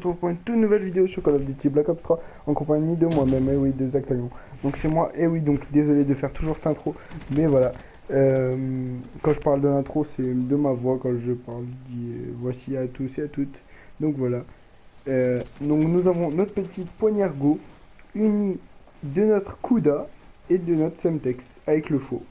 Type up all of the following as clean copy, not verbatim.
retrouve pour une toute nouvelle vidéo sur Call of Duty Black Ops 3 en compagnie de moi-même, et oui, de Zach Lagnon. Donc c'est moi, et oui, donc désolé de faire toujours cette intro, mais voilà. Quand je parle de l'intro, c'est de ma voix, quand je parle, je dis voici à tous et à toutes. Donc voilà. Donc nous avons notre petite poignargo unie de notre Kuda et de notre Semtex avec le faux.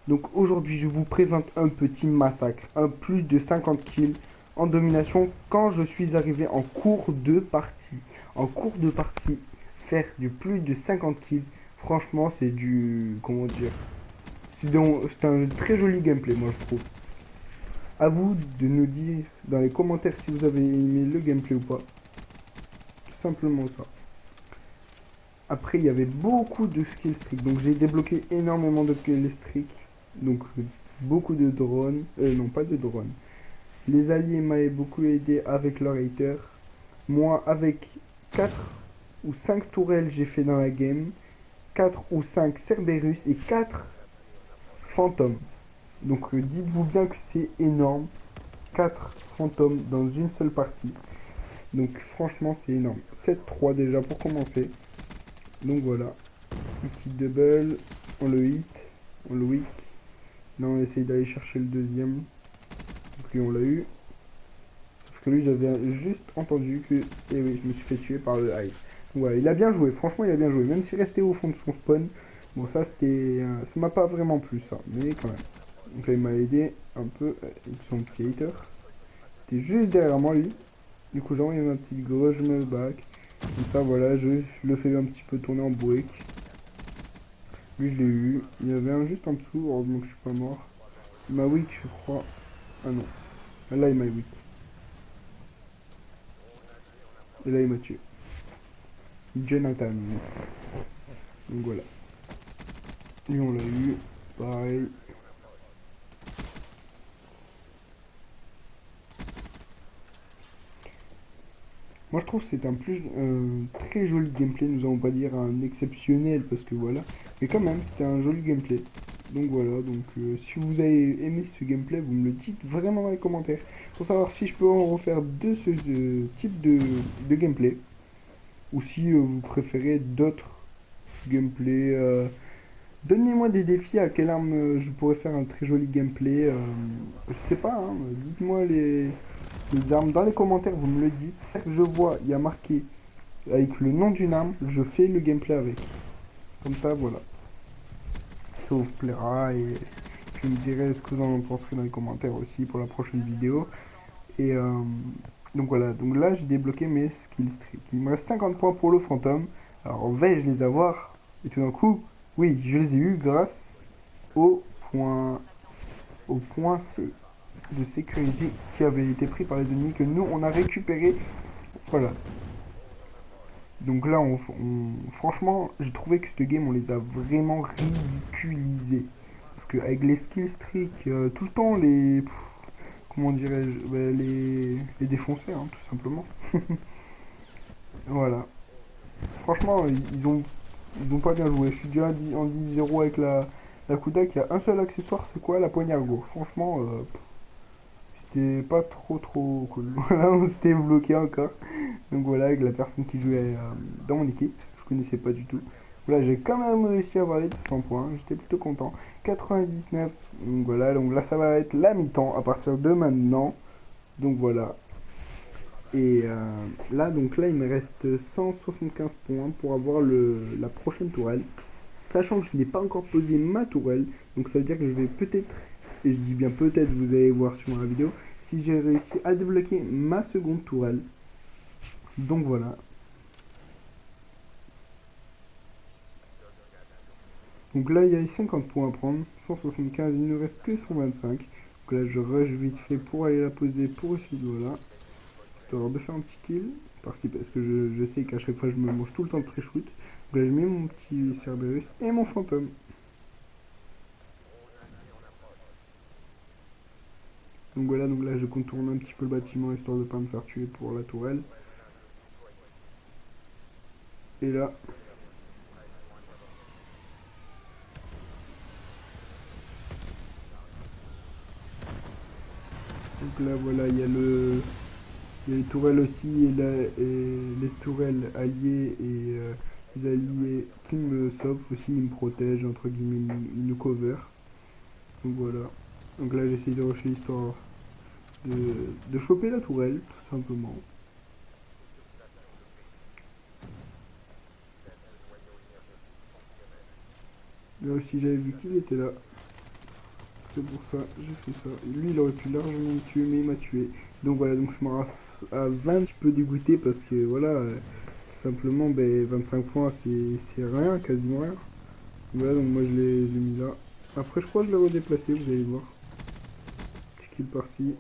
Donc aujourd'hui je vous présente un petit massacre, un plus de 50 kills en domination quand je suis arrivé en cours de partie. En cours de partie, faire du plus de 50 kills, franchement c'est du... comment dire, c'est un très joli gameplay moi je trouve. À vous de nous dire dans les commentaires si vous avez aimé le gameplay ou pas. Tout simplement ça. Après il y avait beaucoup de skill streak, donc j'ai débloqué énormément de kill streak. Donc beaucoup de drones, non pas de drones. Les alliés m'avaient beaucoup aidé avec leur hater. Moi avec 4 ou 5 tourelles j'ai fait dans la game, 4 ou 5 Cerberus et 4 fantômes. Donc dites-vous bien que c'est énorme, 4 fantômes dans une seule partie. Donc franchement c'est énorme. 7-3 déjà pour commencer. Donc voilà, un petit double, on le hit, on le wick. Là on essaye d'aller chercher le deuxième. Puis on l'a eu. Sauf que lui j'avais juste entendu que... Et oui, je me suis fait tuer par le hive. Donc voilà, il a bien joué, franchement il a bien joué. Même s'il restait au fond de son spawn. Bon ça c'était... ça m'a pas vraiment plu ça, mais quand même. Donc là il m'a aidé un peu avec son petit hater. C'était juste derrière moi lui. Du coup j'ai envoyé ma petite gauche, je me back. Comme ça voilà, je le fais un petit peu tourner en break. Lui je l'ai eu. Il y avait un juste en dessous, heureusement que je suis pas mort. Il m'a weak je crois. Ah non. Là il m'a weak. Et là il m'a tué. Jonathan. Donc voilà. Lui on l'a eu. Pareil. Moi je trouve que c'est un plus très joli gameplay. Nous allons pas dire un exceptionnel parce que voilà. Mais quand même c'était un joli gameplay. Donc voilà, donc si vous avez aimé ce gameplay, vous me le dites vraiment dans les commentaires. Pour savoir si je peux en refaire de ce type de gameplay. Ou si vous préférez d'autres gameplays. Donnez-moi des défis à quelle arme je pourrais faire un très joli gameplay. Je sais pas, hein, dites-moi les armes dans les commentaires, vous me le dites. Je vois, il y a marqué avec le nom d'une arme, je fais le gameplay avec. Comme ça, voilà. Ça vous plaira et puis vous me direz ce que vous en penserez dans les commentaires aussi pour la prochaine vidéo. Et donc voilà, donc là j'ai débloqué mes skill streak. Il me reste 50 points pour le fantôme. Alors vais-je les avoir? Et tout d'un coup, oui, je les ai eu grâce au point C de sécurité qui avait été pris par les ennemis que nous on a récupéré. Voilà. Donc là, franchement, j'ai trouvé que cette game, on les a vraiment ridiculisés. Parce qu'avec les skill streaks, tout le temps, comment dirais-je, les défoncer, hein, tout simplement. Voilà. Franchement, ils ont pas bien joué. Je suis déjà en 10-0 avec la Kuda qui a un seul accessoire, c'est quoi? La poignargo. Franchement, c'était pas trop cool. Voilà, on s'était bloqué encore. Donc voilà, avec la personne qui jouait dans mon équipe, je connaissais pas du tout. Voilà, j'ai quand même réussi à avoir les 200 points, j'étais plutôt content. 99, donc voilà, donc là ça va être la mi-temps à partir de maintenant. Donc voilà. Et là, donc là, il me reste 175 points pour avoir la prochaine tourelle. Sachant que je n'ai pas encore posé ma tourelle, donc ça veut dire que je vais peut-être, et je dis bien peut-être, vous allez voir sur la vidéo, si j'ai réussi à débloquer ma seconde tourelle. Donc voilà. Donc là, il y a 50 points à prendre. 175, il ne reste que 125. Donc là, je rush vite fait pour aller la poser pour essayer de voilà. Histoire de faire un petit kill. Par-ci, parce que je sais qu'à chaque fois, je me mange tout le temps de pré-shoot. Donc là, je mets mon petit Cerberus et mon fantôme. Donc voilà, donc là, je contourne un petit peu le bâtiment histoire de ne pas me faire tuer pour la tourelle. Et là, donc là voilà, il y a Il y a les tourelles aussi, et les tourelles alliées et les alliés qui me sauvent aussi, ils me protègent, entre guillemets, ils nous cover. Donc voilà. Donc là j'essaye de rusher histoire de choper la tourelle, tout simplement. Là aussi j'avais vu qu'il était là. C'est pour ça, j'ai fait ça. Et lui il aurait pu largement me tuer, mais il m'a tué. Donc voilà, donc je me rase à 20, un petit peu dégoûté parce que voilà, tout simplement, ben, 25 points c'est rien, quasiment rien. Voilà, donc moi je l'ai mis là. Après je crois que je l'ai redéplacé, vous allez voir. Petit kill par-ci.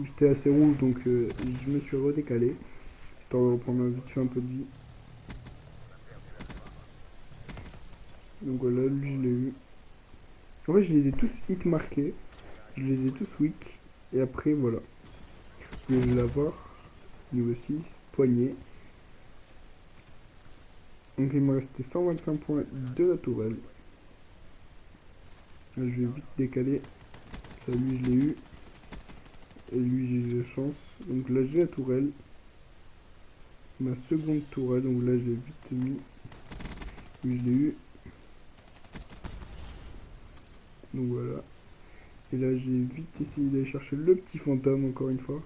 J'étais assez rouge donc je me suis redécalé. Histoire de reprendre vite fait un peu de vie. Donc voilà, lui je l'ai eu. En fait je les ai tous hit marqués. Je les ai tous weak. Et après voilà. Je vais l'avoir. Niveau 6, poignet. Donc il me restait 125 points de la tourelle. Là, je vais vite décaler. Ça lui je l'ai eu. Et lui j'ai eu la chance. Donc là j'ai la tourelle. Ma seconde tourelle. Donc là j'ai vite mis. Lui je l'ai eu. Donc voilà. Et là j'ai vite essayé d'aller chercher le petit fantôme encore une fois.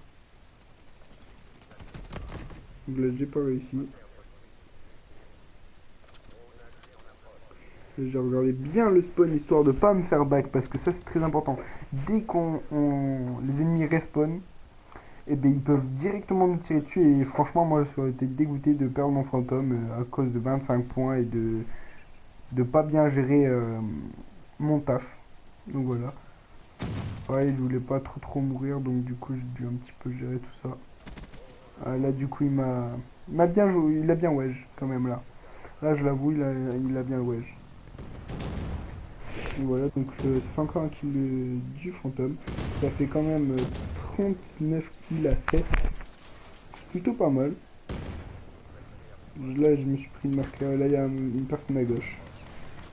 Donc là j'ai pas réussi. J'ai regardé bien le spawn histoire de pas me faire back parce que ça c'est très important. Dès qu'on les ennemis respawn, et ben ils peuvent directement nous tirer dessus et franchement moi j'aurais été dégoûté de perdre mon fantôme à cause de 25 points et de pas bien gérer mon taf. Donc voilà. Ouais, je voulais pas trop mourir donc du coup j'ai dû un petit peu gérer tout ça. Ah, là du coup il m'a bien joué, il a bien wedge quand même là. Là je l'avoue il a bien wedge. Voilà, donc ça fait encore un kill du fantôme. Ça fait quand même 39 kills à 7. C'est plutôt pas mal. Là, je me suis pris une marque. Là, il y a une personne à gauche.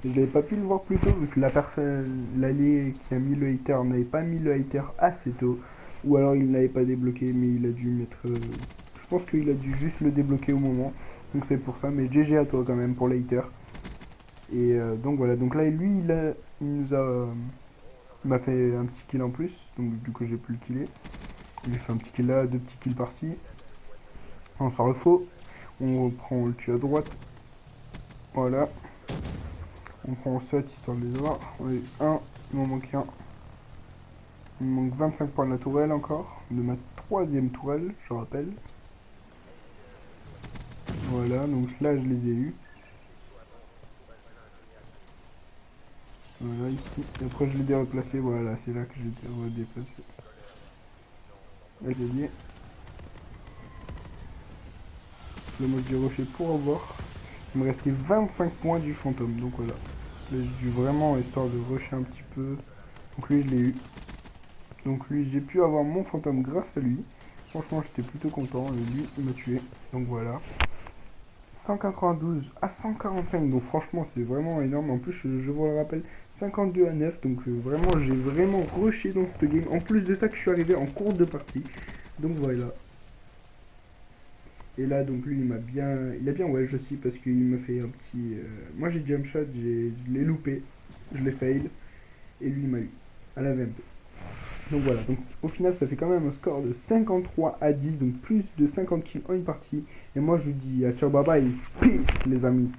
Je n'avais pas pu le voir plus tôt, vu que la personne, l'allié qui a mis le hater n'avait pas mis le hater assez tôt. Ou alors il ne l'avait pas débloqué, mais il a dû mettre. Je pense qu'il a dû juste le débloquer au moment. Donc c'est pour ça. Mais GG à toi quand même pour le hater. Et donc voilà, donc là lui il nous a il m'a fait un petit kill en plus, donc du coup j'ai pu le killer. J'ai fait un petit kill là, deux petits kills par-ci. On sort le faux, on reprend, on le tue à droite. Voilà. On prend 7 histoire de les avoir. On a eu un, il m'en manque un. Il me manque 25 points de la tourelle encore, de ma troisième tourelle, je rappelle. Voilà, donc là je les ai eus. Voilà, ici. Et après, je l'ai replacé. Voilà, c'est là que j'ai redéplacé. Là, j'ai lié. Le mode du rocher pour avoir. Il me restait 25 points du fantôme. Donc voilà. Là, j'ai dû vraiment, histoire de rusher un petit peu. Donc lui, je l'ai eu. Donc lui, j'ai pu avoir mon fantôme grâce à lui. Franchement, j'étais plutôt content. Et lui, il m'a tué. Donc voilà. 192 à 145, donc franchement c'est vraiment énorme. En plus je vous le rappelle, 52 à 9, donc vraiment j'ai vraiment rushé dans cette game. En plus de ça que je suis arrivé en cours de partie. Donc voilà. Et là donc lui il a bien wedge aussi parce qu'il m'a fait un petit... Moi j'ai jump shot, je l'ai loupé, je l'ai fail. Et lui il m'a eu à la VMP. Donc voilà, donc au final ça fait quand même un score de 53 à 10, donc plus de 50 kills en une partie. Et moi je vous dis à ciao bye bye, peace les amis.